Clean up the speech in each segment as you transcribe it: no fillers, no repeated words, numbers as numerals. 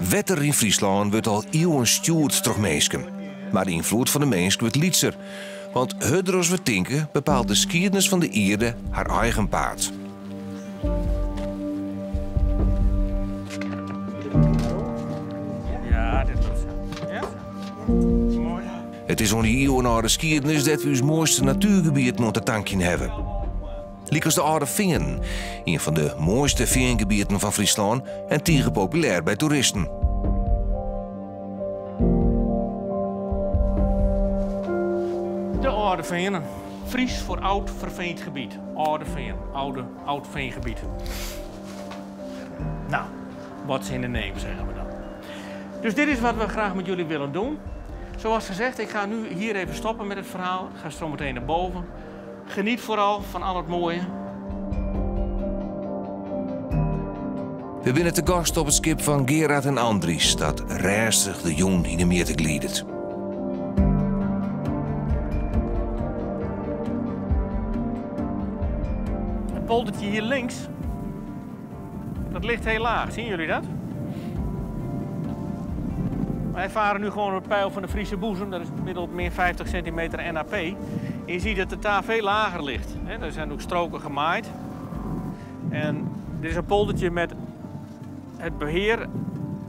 Wetter in Friesland wordt al eeuwen stuurd door mensen. Maar de invloed van de mens wordt lietser. Want hudros we tinken bepaalt de geschiedenis van de Ierde haar eigen paard. Ja, dit was zo. Ja? Mooi. Het is om die eeuwenoude geschiedenis dat we ons mooiste natuurgebied onder de tankje hebben. Liekers de Oude Veen, een van de mooiste veengebieden van Friesland en tegen populair bij toeristen. De Oude Veen. Fries voor oud verveend gebied. Oude Veen. Oud veengebied. Nou, what's in the name zeggen we dan. Dus dit is wat we graag met jullie willen doen. Zoals gezegd, ik ga nu hier even stoppen met het verhaal. Ik ga zo meteen naar boven. Geniet vooral van al het mooie. We binnen te gast op het schip van Gerard en Andries dat rijstig de jong in de meer te gliedert. Het poldertje hier links, dat ligt heel laag. Zien jullie dat? Wij varen nu gewoon op het peil van de Friese boezem. Dat is gemiddeld meer 50 centimeter NAP. En je ziet dat de taal veel lager ligt. Er zijn ook stroken gemaaid. En dit is een poldertje met het beheer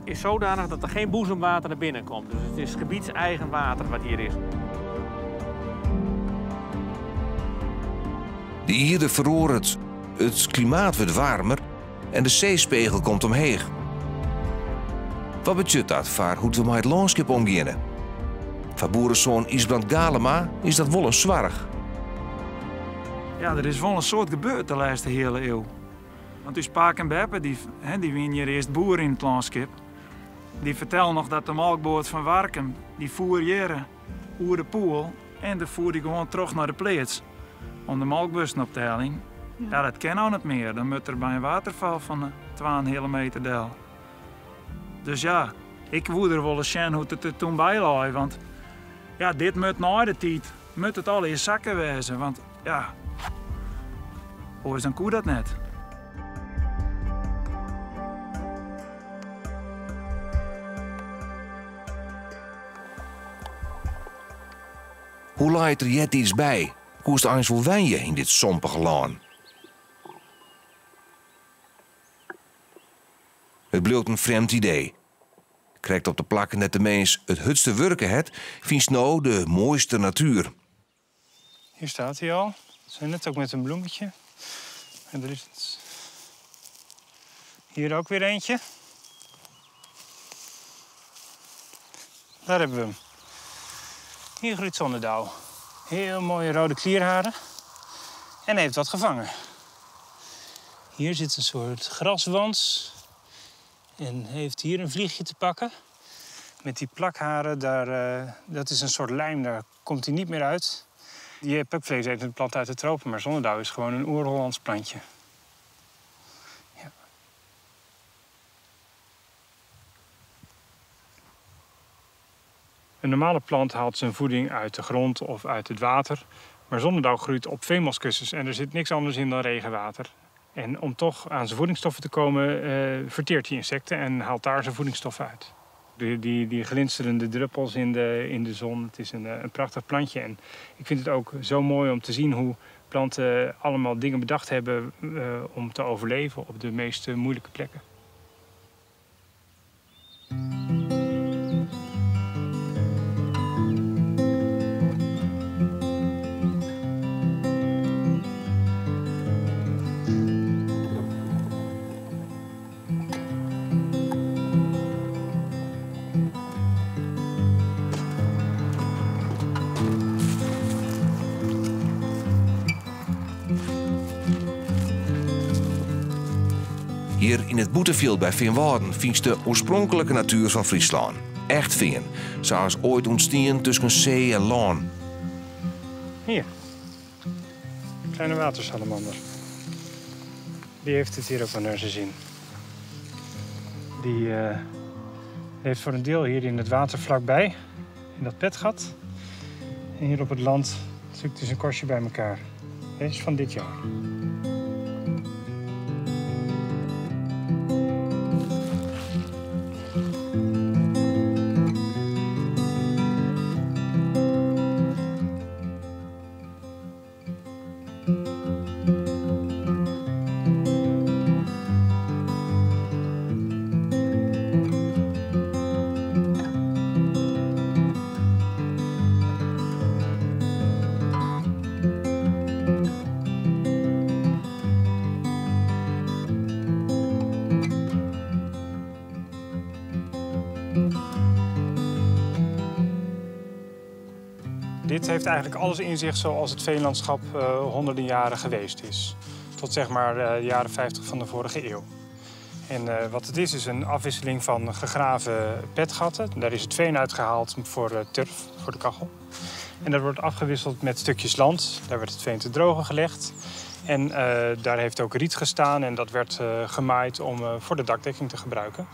is zodanig dat er geen boezemwater naar binnen komt. Dus het is gebiedseigen water wat hier is. De Ierde verroert, het klimaat wordt warmer en de zeespiegel komt omheeg. Wat betekent dat voor hoe we met het landschap omgaan? Voor boerenzoon Isbrand Galema is dat wel een zwaar. Ja, er is wel een soort gebeurd de laatste hele eeuw. Want dus Paak en Beppe, die waren hier eerst boeren in het landschap. Die vertellen nog dat de melkboot van Warkum, die voer hier oer de poel en de voer die gewoon terug naar de plaats. Om de melkbussen op te halen. Ja, dat kan nou niet meer. Dan moet er bij een waterval van 2,5 meter deel. Dus ja, ik woede er wel eens zien hoe het er toen bij lag. Want ja, dit moet na de tijd, moet het al in zakken wezen. Want ja, hoe is dan koe dat net? Hoe laait er jet iets bij? Hoe is het eens wel wen je in dit sompige land? Het blijkt een vreemd idee. Krijgt op de plakken net de mens het hutste werken het, vindt nou de mooiste natuur. Hier staat hij al. Zo net ook met een bloemetje. En er is het. Hier ook weer eentje. Daar hebben we hem. Hier groeit Zonnedauw. Heel mooie rode klierharen. En heeft wat gevangen. Hier zit een soort graswans. En heeft hier een vliegje te pakken. Met die plakharen, dat is een soort lijm, daar komt hij niet meer uit. Die pukvlees heeft een plant uit de tropen, maar Zonnedauw is gewoon een oer-Hollands plantje. Ja. Een normale plant haalt zijn voeding uit de grond of uit het water. Maar Zonnedauw groeit op veenboskussens en er zit niks anders in dan regenwater. En om toch aan zijn voedingsstoffen te komen, verteert hij insecten en haalt daar zijn voedingsstoffen uit. Die glinsterende druppels in de zon, het is een prachtig plantje. En ik vind het ook zo mooi om te zien hoe planten allemaal dingen bedacht hebben om te overleven op de meest moeilijke plekken. Hier in het Boetevield bij Veenwouden vindt de oorspronkelijke natuur van Friesland. Echt veen, zoals ooit ontstaan tussen zee en land. Hier, kleine watersalamander. Die heeft het hier ook wel naar zijn zin. Die heeft voor een deel hier in het water vlakbij, in dat petgat. En hier op het land zoekt hij zijn korstje bij elkaar. Deze is van dit jaar. dit heeft eigenlijk alles in zich zoals het veenlandschap honderden jaren geweest is. Tot zeg maar de jaren 50 van de vorige eeuw. En wat het is een afwisseling van gegraven petgatten. Daar is het veen uitgehaald voor turf, voor de kachel. En dat wordt afgewisseld met stukjes land. Daar werd het veen te drogen gelegd. En daar heeft ook riet gestaan en dat werd gemaaid om voor de dakdekking te gebruiken.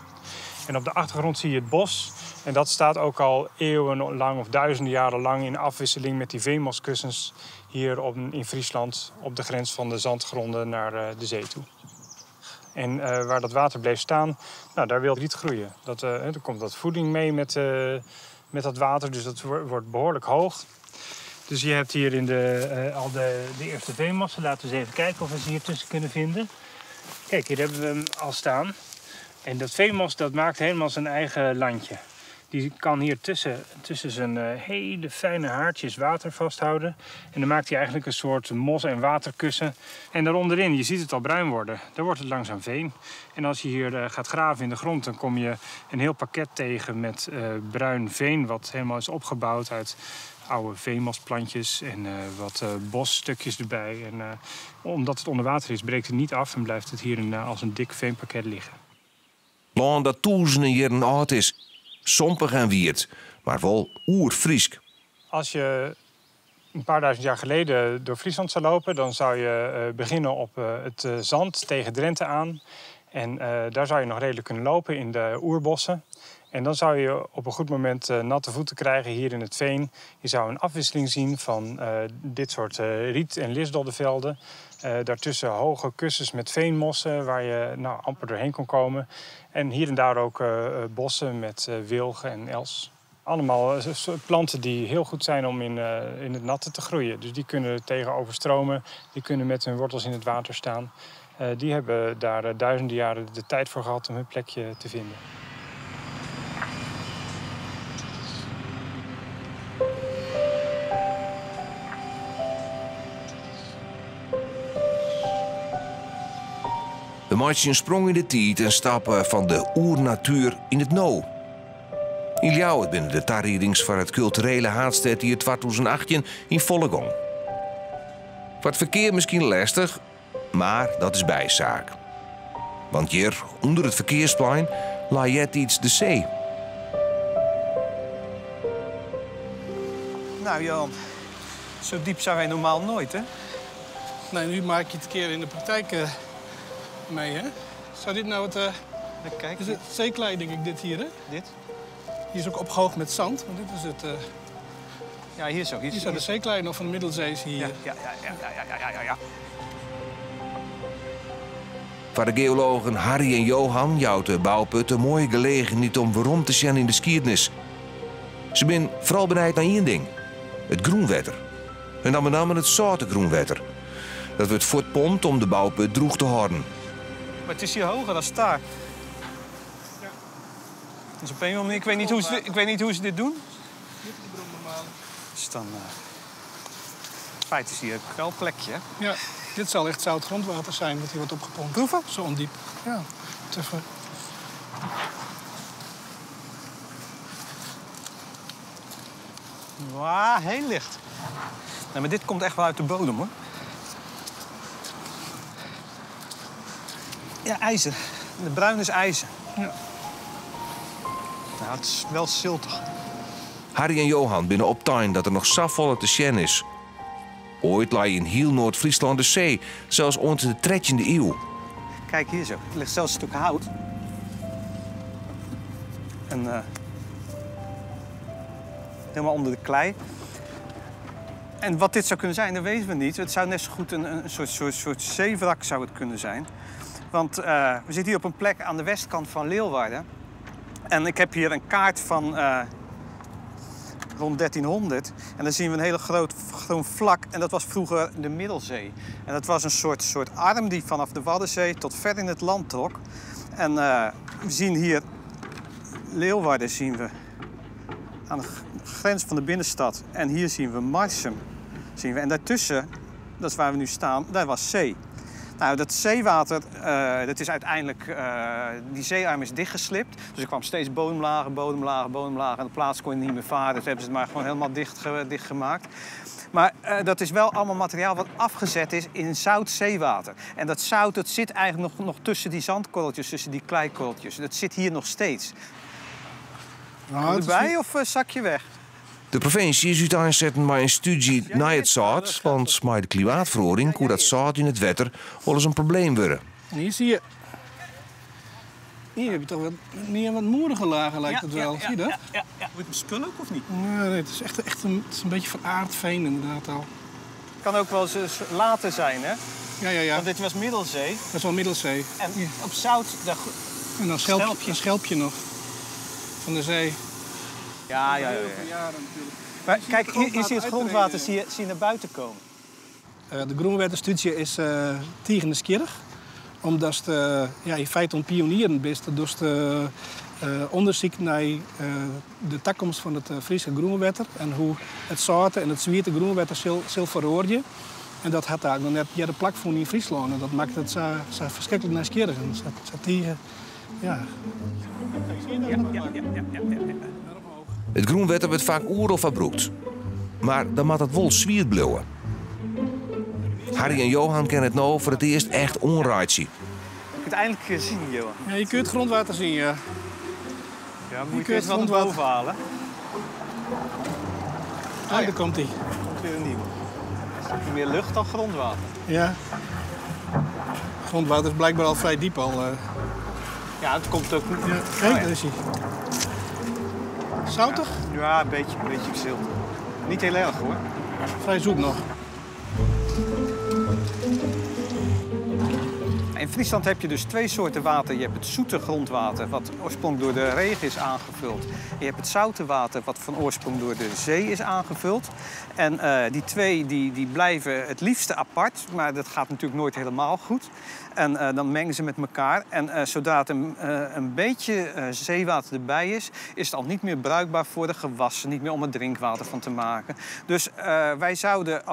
En op de achtergrond zie je het bos. En dat staat ook al eeuwenlang of duizenden jaren lang in afwisseling met die veenmoskussens hier in Friesland op de grens van de zandgronden naar de zee toe. En waar dat water bleef staan, nou, daar wil riet groeien. Er komt wat voeding mee met dat water, dus dat wordt behoorlijk hoog. Dus je hebt hier al de eerste veenmossen. Laten we eens even kijken of we ze hier tussen kunnen vinden. Kijk, hier hebben we hem al staan. En dat veenmos dat maakt helemaal zijn eigen landje. Die kan hier tussen zijn hele fijne haartjes water vasthouden. En dan maakt hij eigenlijk een soort mos- en waterkussen. En daaronderin, je ziet het al bruin worden, daar wordt het langzaam veen. En als je hier gaat graven in de grond, dan kom je een heel pakket tegen met bruin veen, wat helemaal is opgebouwd uit oude veenmosplantjes en wat bosstukjes erbij. En omdat het onder water is, breekt het niet af en blijft het hier als een dik veenpakket liggen. Land dat duizenden jaren oud is. Sompig en wierd, maar wel oer-Friesk. Als je een paar duizend jaar geleden door Friesland zou lopen, dan zou je beginnen op het zand tegen Drenthe aan. En daar zou je nog redelijk kunnen lopen in de oerbossen. En dan zou je op een goed moment natte voeten krijgen hier in het veen. Je zou een afwisseling zien van dit soort riet- en lisdoddenvelden. Daartussen hoge kussens met veenmossen waar je amper doorheen kon komen. En hier en daar ook bossen met wilgen en els. Allemaal planten die heel goed zijn om in het natte te groeien. Dus die kunnen tegen overstromen, die kunnen met hun wortels in het water staan. Die hebben daar duizenden jaren de tijd voor gehad om hun plekje te vinden. We maken een sprong in de tijd en stappen van de oernatuur in het nou. In Ljouwert binnen de tarriedings van het culturele haardstad hier 2018 in volle gang. Wat verkeer misschien lastig, maar dat is bijzaak. Want hier, onder het verkeersplein, laait iets de zee. Nou Johan, zo diep zijn wij normaal nooit, hè? Nee, nu maak je het een keer in de praktijk mee, hè? Zou dit nou het... Kijk, is het zeeklei, denk ik, dit hier, hè? dit. Hier is ook opgehoogd met zand, want dit is het... Ja, hier zo. Hier zou de zeeklei nog van de Middelzee hier. Ja. Voor de geologen Harry en Johan jouwt de bouwput een mooie gelegenheid om waarom te zien in de geschiedenis. Ze zijn vooral benijd naar één ding: het groenwetter. En dan met name het zoute groenwetter. Dat wordt voortpompt om de bouwput droog te houden. Maar het is hier hoger dan daar. Ja. Dus op een manier, ik weet niet hoe ze dit doen. Dit is de bron normaal. Dus dan... In feite is hier een wel plekje, hè? Ja, dit zal echt zout grondwater zijn wat hier wordt opgepompt. Proeven? Zo ondiep. Ja, even... Wauw, heel licht. Nee, maar dit komt echt wel uit de bodem, hoor. Ja, ijzer. De bruin is ijzer. Ja. Nou, het is wel ziltig. Harry en Johan binnen op tuin dat er nog safvolle te zien is. Ooit lag in heel Noord-Friesland de zee, zelfs onder de 13e eeuw. Kijk hier zo. Er ligt zelfs een stuk hout. En helemaal onder de klei. En wat dit zou kunnen zijn, dat weten we niet. Het zou net zo goed een soort zeewrak zou het kunnen zijn. Want we zitten hier op een plek aan de westkant van Leeuwarden. En ik heb hier een kaart van rond 1300. En dan zien we een hele groot vlak. En dat was vroeger de Middelzee. En dat was een soort arm die vanaf de Waddenzee tot ver in het land trok. En we zien hier Leeuwarden zien we aan de grens van de binnenstad. En hier zien we Marsum. En daartussen, dat is waar we nu staan, daar was zee. Nou, dat zeewater, dat is uiteindelijk, die zeearm is dichtgeslipt. Dus er kwam steeds bodemlagen, bodemlagen, bodemlagen. En de plaats kon je niet meer varen. Dus hebben ze het maar gewoon helemaal dichtgemaakt. Maar dat is wel allemaal materiaal wat afgezet is in zout zeewater. En dat zout dat zit eigenlijk nog tussen die zandkorreltjes, tussen die kleikorreltjes. Dat zit hier nog steeds. Nou, erbij of zak je weg? De provincie is uiteindelijk zetten maar een studie naar het zout, want met de klimaatverandering kon dat zout in het water wel eens een probleem worden. Hier zie je. Hier heb je toch wat moerige lagen, lijkt het wel. Zie je dat? Ja. Moet je spul ook of niet? Nee, het is echt een beetje veraaard veen inderdaad al. Het kan ook wel eens later zijn, hè? Ja. Want dit was Middelzee. Dat is wel Middelzee. En op zout... En dan een schelpje nog. Van de zee. Ja. Maar kijk, hier zie je het grondwater zie je naar buiten komen. De Groenwaterstudie is tegen de skierig. Omdat je in feite een pionier bent. Dus onderzoek naar de toekomst van het Friese groenwater. En hoe het zoute en het zwierte groenwater zal verhoorden. En dat had eigenlijk nog net de plak voor in Friesland. En dat maakt het zo verschrikkelijk nieuwsgierig. En zo tegen, ja. Het groenwater wordt vaak oerl verbroekt. Maar dan moet het wel zwiert blijven. Harry en Johan kennen het nou voor het eerst echt onraaitje. Je kunt het eindelijk zien, Johan. Ja, je kunt het grondwater zien, ja. Ja, moet je het wel naar boven halen. Daar komt hij. Er komt weer een nieuwe. Er zit meer lucht dan grondwater. Ja. Grondwater is blijkbaar al vrij diep al. Ja, het komt ook... Ja, kijk, daar is hij. Zoutig? Ja, een beetje zilt. Niet heel erg, hoor. Vrij zoet nog. In Friesland heb je dus twee soorten water. Je hebt het zoete grondwater, wat oorspronkelijk door de regen is aangevuld. Je hebt het zoute water, wat van oorsprong door de zee is aangevuld. En die twee die blijven het liefste apart, maar dat gaat natuurlijk nooit helemaal goed. En dan mengen ze met elkaar. En zodra het een beetje zeewater erbij is het al niet meer bruikbaar voor de gewassen. Niet meer om er drinkwater van te maken. Dus wij zouden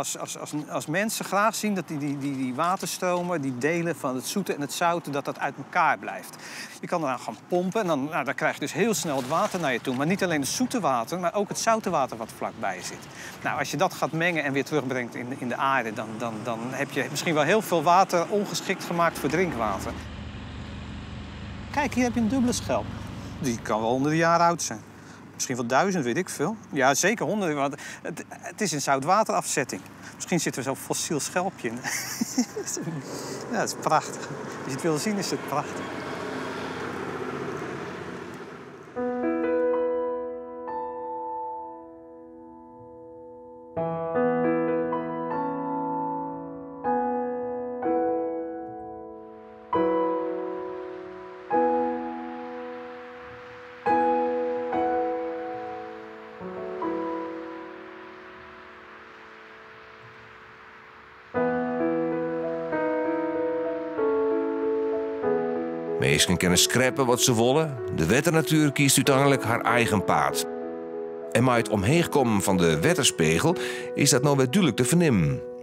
als mensen graag zien dat die waterstromen, die delen van het zoete en het zoute, dat uit elkaar blijft. Je kan eraan gaan pompen en dan krijg je dus heel snel het water naar je toe. Maar niet alleen het zoete water, maar ook het zoute water wat vlakbij zit. Nou, als je dat gaat mengen en weer terugbrengt in de aarde, dan heb je misschien wel heel veel water ongeschikt gemaakt voor drinkwater. Kijk, hier heb je een dubbele schelp. Die kan wel honderden jaren oud zijn. Misschien wel 1000, weet ik veel. Ja, zeker honderden. Want het is een zoutwaterafzetting. Misschien zit er zo'n fossiel schelpje in. Ja, dat is prachtig. Als je het wil zien, is het prachtig. Mensen kunnen scrappen wat ze willen. De wetternatuur kiest uiteindelijk haar eigen paad. En met het omheenkomen van de wetterspiegel is dat nou weer duidelijk te vernemen.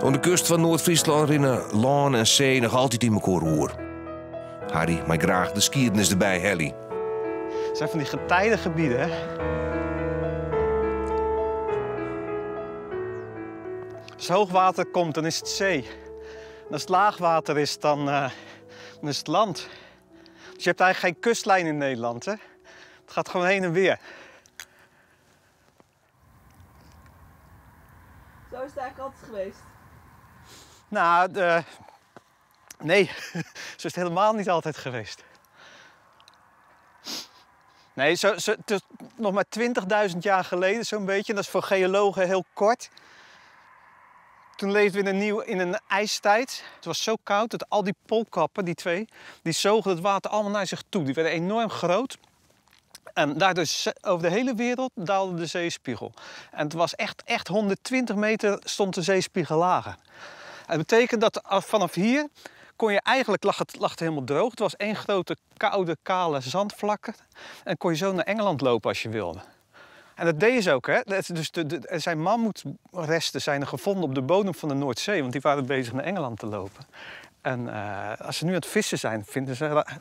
Aan de kust van Noord-Friesland rennen land en zee nog altijd in elkaar roer. Harry maakt graag de skiernis erbij, Helly. Het zijn van die getijdengebieden, hè? Als hoogwater komt, dan is het zee. En als het laagwater is, dan is het land. Dus je hebt eigenlijk geen kustlijn in Nederland, hè? Het gaat gewoon heen en weer. Zo is het eigenlijk altijd geweest? Nou, nee, zo is het helemaal niet altijd geweest. Nee, nog maar 20.000 jaar geleden zo'n beetje. Dat is voor geologen heel kort. Toen leefden we in een ijstijd. Het was zo koud dat al die poolkappen, die twee, die zogen het water allemaal naar zich toe. Die werden enorm groot. En daardoor over de hele wereld daalde de zeespiegel. En het was echt 120 meter stond de zeespiegel lager. En dat betekent dat vanaf hier kon je eigenlijk, lag het helemaal droog. Het was één grote koude, kale zandvlakken. En kon je zo naar Engeland lopen als je wilde. En dat deden ze ook, hè. Dus er zijn mammoetresten zijn gevonden op de bodem van de Noordzee, want die waren bezig naar Engeland te lopen. En als ze nu aan het vissen zijn,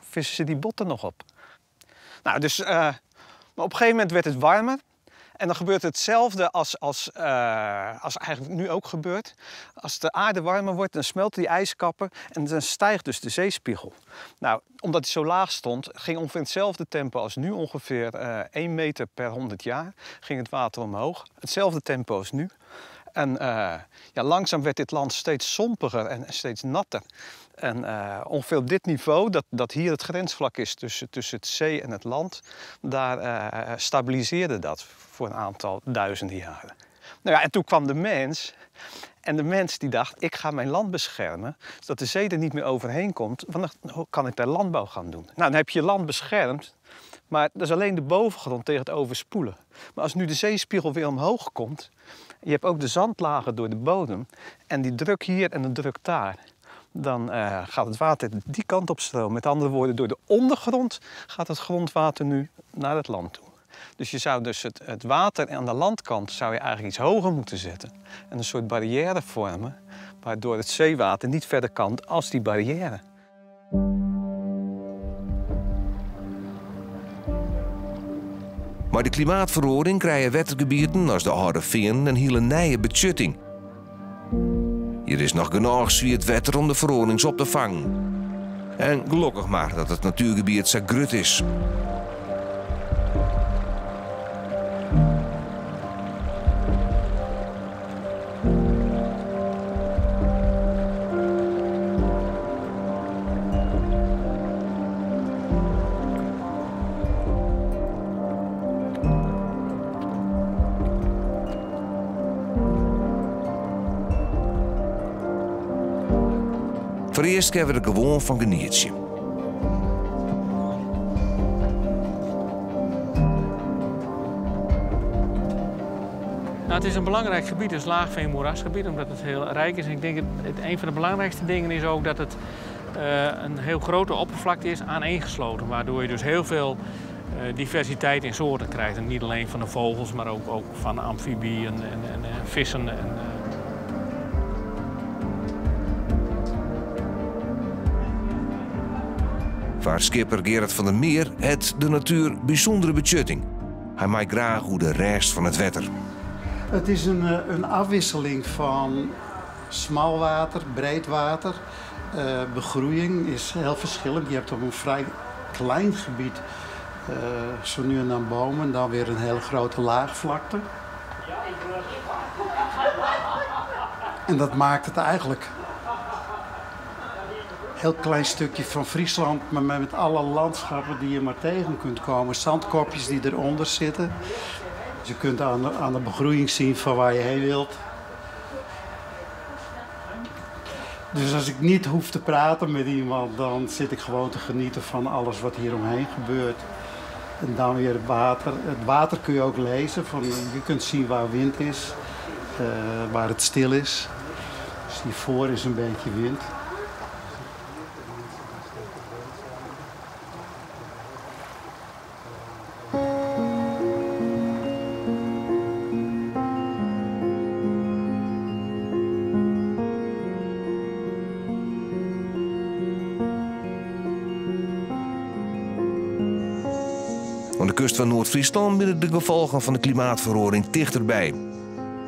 vissen ze die botten nog op. Nou, dus, maar op een gegeven moment werd het warmer. En dan gebeurt hetzelfde als eigenlijk nu ook gebeurt. Als de aarde warmer wordt, dan smelten die ijskappen en dan stijgt dus de zeespiegel. Nou, omdat hij zo laag stond, ging ongeveer hetzelfde tempo als nu, ongeveer 1 meter per 100 jaar, ging het water omhoog. Hetzelfde tempo als nu. En langzaam werd dit land steeds sompiger en steeds natter. En ongeveer op dit niveau, dat hier het grensvlak is tussen het zee en het land, daar stabiliseerde dat voor een aantal duizenden jaren. Nou ja, en toen kwam de mens. En de mens die dacht, ik ga mijn land beschermen, zodat de zee er niet meer overheen komt, want dan kan ik daar landbouw gaan doen. Nou, dan heb je je land beschermd, maar dat is alleen de bovengrond tegen het overspoelen. Maar als nu de zeespiegel weer omhoog komt, je hebt ook de zandlagen door de bodem, en die druk hier en de druk daar, dan gaat het water die kant op stromen. Met andere woorden, door de ondergrond gaat het grondwater nu naar het land toe. Dus je zou dus het water aan de landkant zou je eigenlijk iets hoger moeten zetten. En een soort barrière vormen, waardoor het zeewater niet verder kan als die barrière. Maar de klimaatverandering krijgen wettergebieden als de Oude Veeren een hele nieuwe betjutting. Hier is nog genoeg zwiert wetter om de verandering op te vangen. En gelukkig maar dat het natuurgebied zo groot is. Voor eerst kunnen we er gewoon van genieten. Nou, het is een belangrijk gebied, een laagveenmoerasgebied, omdat het heel rijk is. En ik denk dat een van de belangrijkste dingen is ook dat het een heel grote oppervlakte is aaneengesloten. Waardoor je dus heel veel diversiteit in soorten krijgt. En niet alleen van de vogels, maar ook van amfibieën en vissen. Waar skipper Gerard van der Meer het de natuur bijzondere betjutting. Hij maakt graag hoe de rest van het wetter. Het is een afwisseling van smal water, breed water. Begroeiing is heel verschillend. Je hebt op een vrij klein gebied zo nu en dan bomen, dan weer een hele grote laagvlakte. En dat maakt het eigenlijk een heel klein stukje van Friesland, maar met alle landschappen die je maar tegen kunt komen. Zandkopjes die eronder zitten. Dus je kunt aan de begroeiing zien van waar je heen wilt. Dus als ik niet hoef te praten met iemand, dan zit ik gewoon te genieten van alles wat hier omheen gebeurt. En dan weer het water. Het water kun je ook lezen. Je kunt zien waar wind is, waar het stil is. Dus hiervoor is een beetje wind. Aan de kust van Noord-Friesland binnen de gevolgen van de klimaatverandering dichterbij.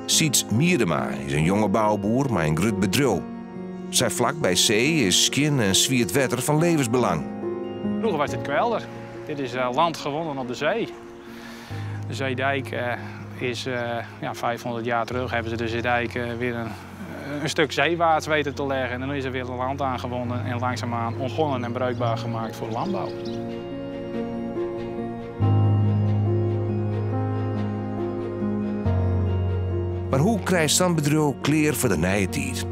Siets Miedema is een jonge bouwboer met een groot bedrijf. Zij vlak bij zee is skin en zwiert wetter van levensbelang. Vroeger was dit kwelder. Dit is land gewonnen op de zee. De zeedijk is 500 jaar terug hebben ze de zeedijk weer een stuk zeewaarts weten te leggen. En dan is er weer een land aangewonnen en langzaamaan ontgonnen en bruikbaar gemaakt voor landbouw. Maar hoe krijgt dan bedrijf kleer voor de nieuwe tijd?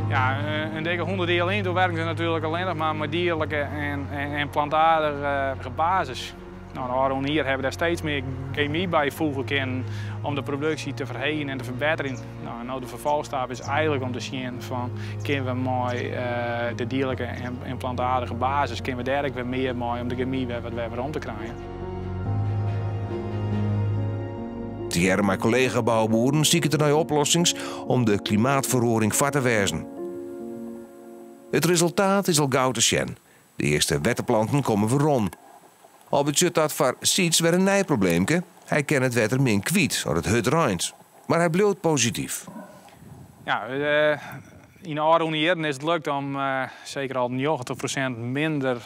Ja, een dikke 100 jaar alleen, toen werken ze natuurlijk alleen nog maar met dierlijke en plantaardige basis. Nou, hier hebben we daar steeds meer chemie bij voegen kunnen om de productie te verhogen en te verbeteren. Nou, de vervolgstap is eigenlijk om te zien van kunnen we mooi de dierlijke en plantaardige basis, kunnen we daar ook weer meer mooi om de chemie weer om te krijgen. Tegen mijn collega-bouwboeren zie ik er naar oplossings om de klimaatverandering vat te wijzen. Het resultaat is al gauw te zien. De eerste wetterplanten komen weer rond. Al budget dat voor Siets weer een nijprobleemke. Hij kent het wetter min kwiet, als het hut ruint. Maar hij blijft positief. Ja, in de oude jaren is het lukt om zeker al 90% minder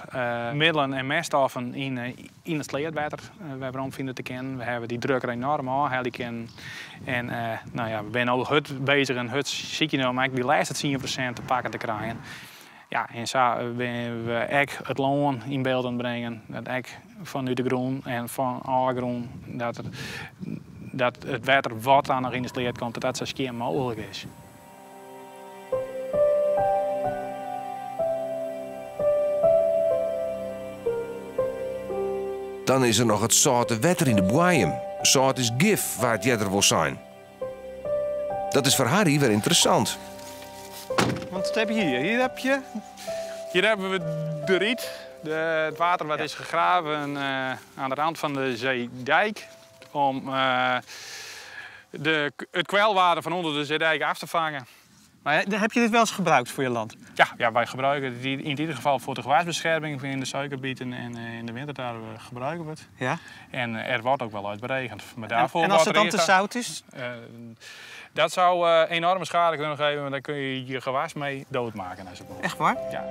middelen en meststoffen in het sleetwater vinden te kennen. We hebben die druk er enorm aan kennen. En nou ja, we zijn al hut bezig en hut zie je nou eigenlijk die laatste 10% te pakken te krijgen. Ja, en zo willen we ook het loon in beeld brengen. Dat ook vanuit de grond en van alle grond dat het water wat aan nog in de sleet komt, dat zo skeer mogelijk is. Dan is er nog het zoute wetter in de boeien. Zout is gif waar het jetter wil zijn. Dat is voor Harry weer interessant. Want wat heb je hier? Hier hebben we de riet. Het water wat is gegraven aan de rand van de zeedijk. Om het kwelwater van onder de zeedijk af te vangen. Maar heb je dit wel eens gebruikt voor je land? Ja, wij gebruiken het in ieder geval voor de gewasbescherming in de suikerbieten en in de winter daar gebruiken we het. Ja? En er wordt ook wel uit beregend. Maar daarvoor en als het dan te zout is? Dat zou enorme schade kunnen geven, maar daar kun je je gewas mee doodmaken. Echt waar? Ja.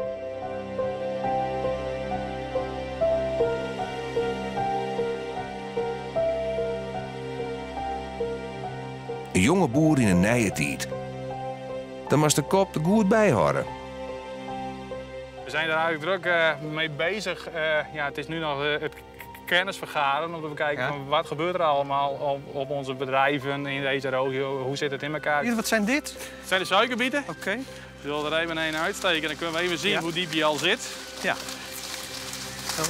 Een jonge boer in een nije tijd. Dan moest de kop er goed bij houden. We zijn er eigenlijk druk mee bezig. Ja, het is nu nog het kennis vergaren om te bekijken van wat gebeurt er allemaal op onze bedrijven in deze regio. Hoe zit het in elkaar? Hier, wat zijn dit? Het zijn de suikerbieten. Oké. Ik wil er even een uitsteken, dan kunnen we even zien hoe diep die al zit. Ja. Zo.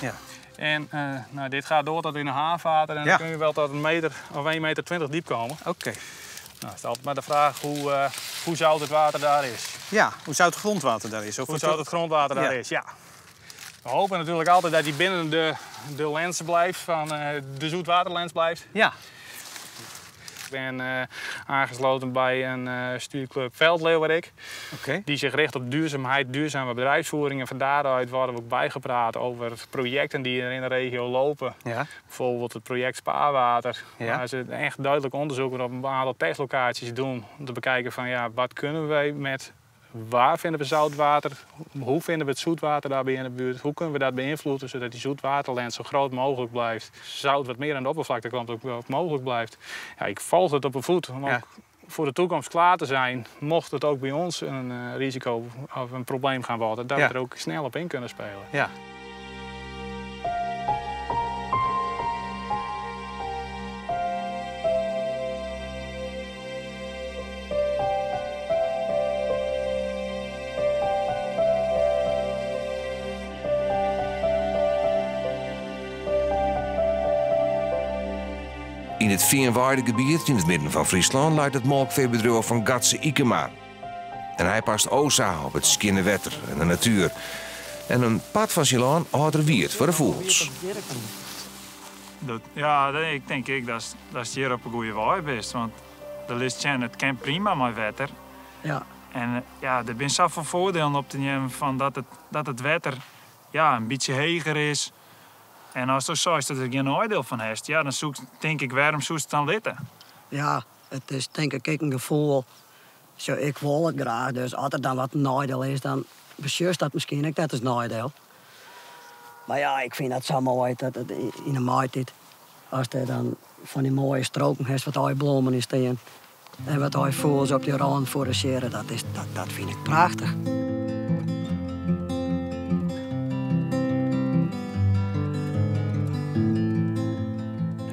Ja. En nou, dit gaat door tot in een haarvater en dan kun je wel tot 1 meter of 1,20 meter diep komen. Oké. Nou, het is altijd maar de vraag hoe zout het water daar is. Ja, hoe zout het grondwater daar is. Of hoe zout het grondwater daar is, ja. We hopen natuurlijk altijd dat hij binnen de lens blijft, van de zoetwaterlens blijft. Ja. Ik ben aangesloten bij een stuurclub Veldleeuwerik. Okay. Die zich richt op duurzaamheid, duurzame bedrijfsvoering. En van daaruit worden we ook bijgepraat over projecten die er in de regio lopen. Ja. Bijvoorbeeld het project Spaarwater. Ja. Waar ze echt duidelijk onderzoeken op een aantal testlocaties doen. Om te bekijken van ja, wat kunnen wij met... Waar vinden we zoutwater? Hoe vinden we het zoetwater daarbij in de buurt? Hoe kunnen we dat beïnvloeden zodat die zoetwaterlens zo groot mogelijk blijft? Zout wat meer aan de oppervlakte komt ook mogelijk blijft. Ja, ik volg het op een voet om ook voor de toekomst klaar te zijn. Mocht het ook bij ons een risico of een probleem gaan worden, dat we er ook snel op in kunnen spelen. Ja. In het Veenwaardegebied in het midden van Friesland lijkt het melkveebedrijf van Gatse Ikema. En hij past oza op het skinne wetter en de natuur. En een pad van Silaan houdt er wierd voor de vogels. Ja, ik denk dat het hier op een goede waai best. Want de list het kan prima met wetter. Ja. En ja, er zijn zoveel voordelen op te nemen van dat het wetter een beetje heger is. En als het zo is dat er geen oordeel van heeft, ja, dan denk ik, waarom zoekt het dan litten? Ja, het is denk ik een gevoel. Zo, ik wil het graag, dus als er dan wat een nadeel is, dan beslist dat misschien ook, dat is een nadeel. Maar ja, ik vind dat zo mooi dat het in de maaitijd, als er dan van die mooie stroken heeft wat al bloemen in staan en wat al vogels op die rand forageren, dat vind ik prachtig.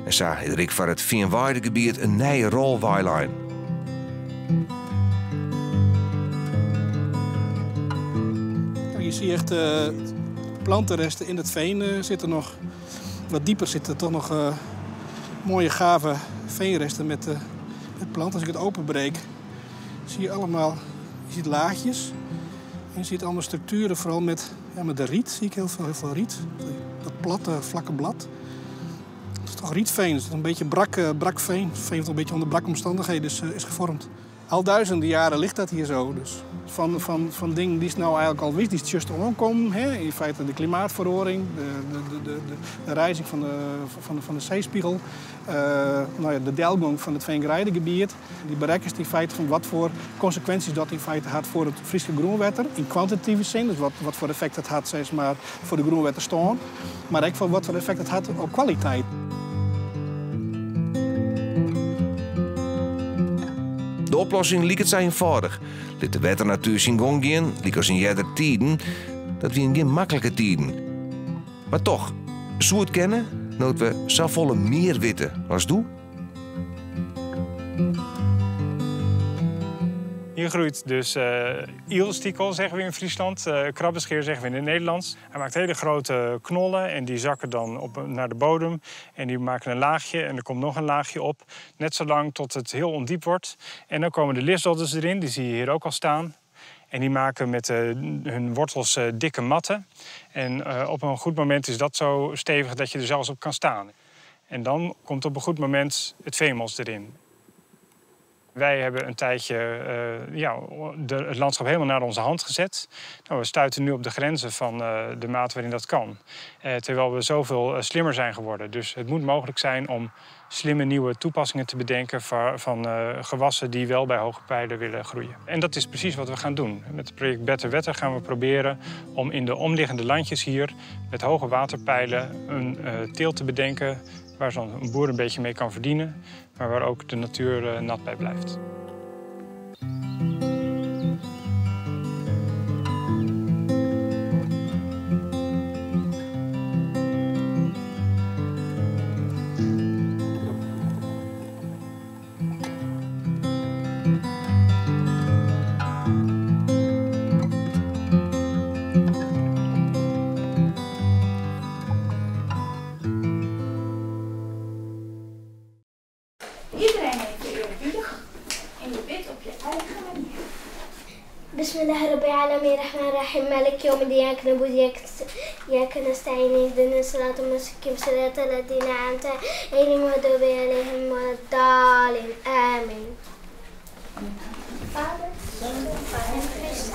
En zo is er ook voor het Veenweidegebied een nieuwe rolweilijn. Je ziet echt plantenresten in het veen zitten nog. Wat dieper zitten toch nog mooie gave veenresten met planten. Als ik het openbreek, zie je allemaal laagjes. En je ziet allemaal structuren, vooral met de riet zie ik heel veel riet. Dat platte, vlakke blad. Het is toch rietveen, het is een beetje brak veen. Het veen dat een beetje onder brakke omstandigheden is gevormd. Al duizenden jaren ligt dat hier zo. Dus van dingen die is nou eigenlijk al wist, die is juist omkomen. In feite de klimaatverhoring, de rijzing van de zeespiegel, de delgang van het Veenweidegebied. Die berekkers die in feite van wat voor consequenties dat in feite had voor het Friese groenwetter. In kwantitatieve zin, dus wat voor effect het had zeg maar, voor de groenwetterstand. Maar ook voor wat voor effect het had op kwaliteit. De oplossing liep het zo eenvoudig. Liet de wetternatuur zijn gang gaan, liek als in jeder tijden. Dat waren geen makkelijke tijden. Maar toch, zo het kennen, nood we zo volle meer weten als doe. Hier groeit dus eelstiekel, zeggen we in Friesland. Krabbenscheer zeggen we in het Nederlands. Hij maakt hele grote knollen en die zakken dan naar de bodem. En die maken een laagje en er komt nog een laagje op. Net zolang tot het heel ondiep wordt. En dan komen de lisdodders erin, die zie je hier ook al staan. En die maken met hun wortels dikke matten. En op een goed moment is dat zo stevig dat je er zelfs op kan staan. En dan komt op een goed moment het veenmos erin. Wij hebben een tijdje het landschap helemaal naar onze hand gezet. Nou, we stuiten nu op de grenzen van de mate waarin dat kan. Terwijl we zoveel slimmer zijn geworden. Dus het moet mogelijk zijn om slimme nieuwe toepassingen te bedenken van gewassen die wel bij hoge pijlen willen groeien. En dat is precies wat we gaan doen. Met het project Better Wetter gaan we proberen om in de omliggende landjes hier met hoge waterpijlen een teelt te bedenken waar zo'n boer een beetje mee kan verdienen, maar waar ook de natuur nat bij blijft. Bismillahirrahmanirrahim. Malik yawmiddin. Iyyaka nasta'in. Ihdinas siratal mustaqim. Siratal ladzina an'amta alaihim ghayril maghdubi alaihim waladdallin. Amin. Vader, Zoon en Geest.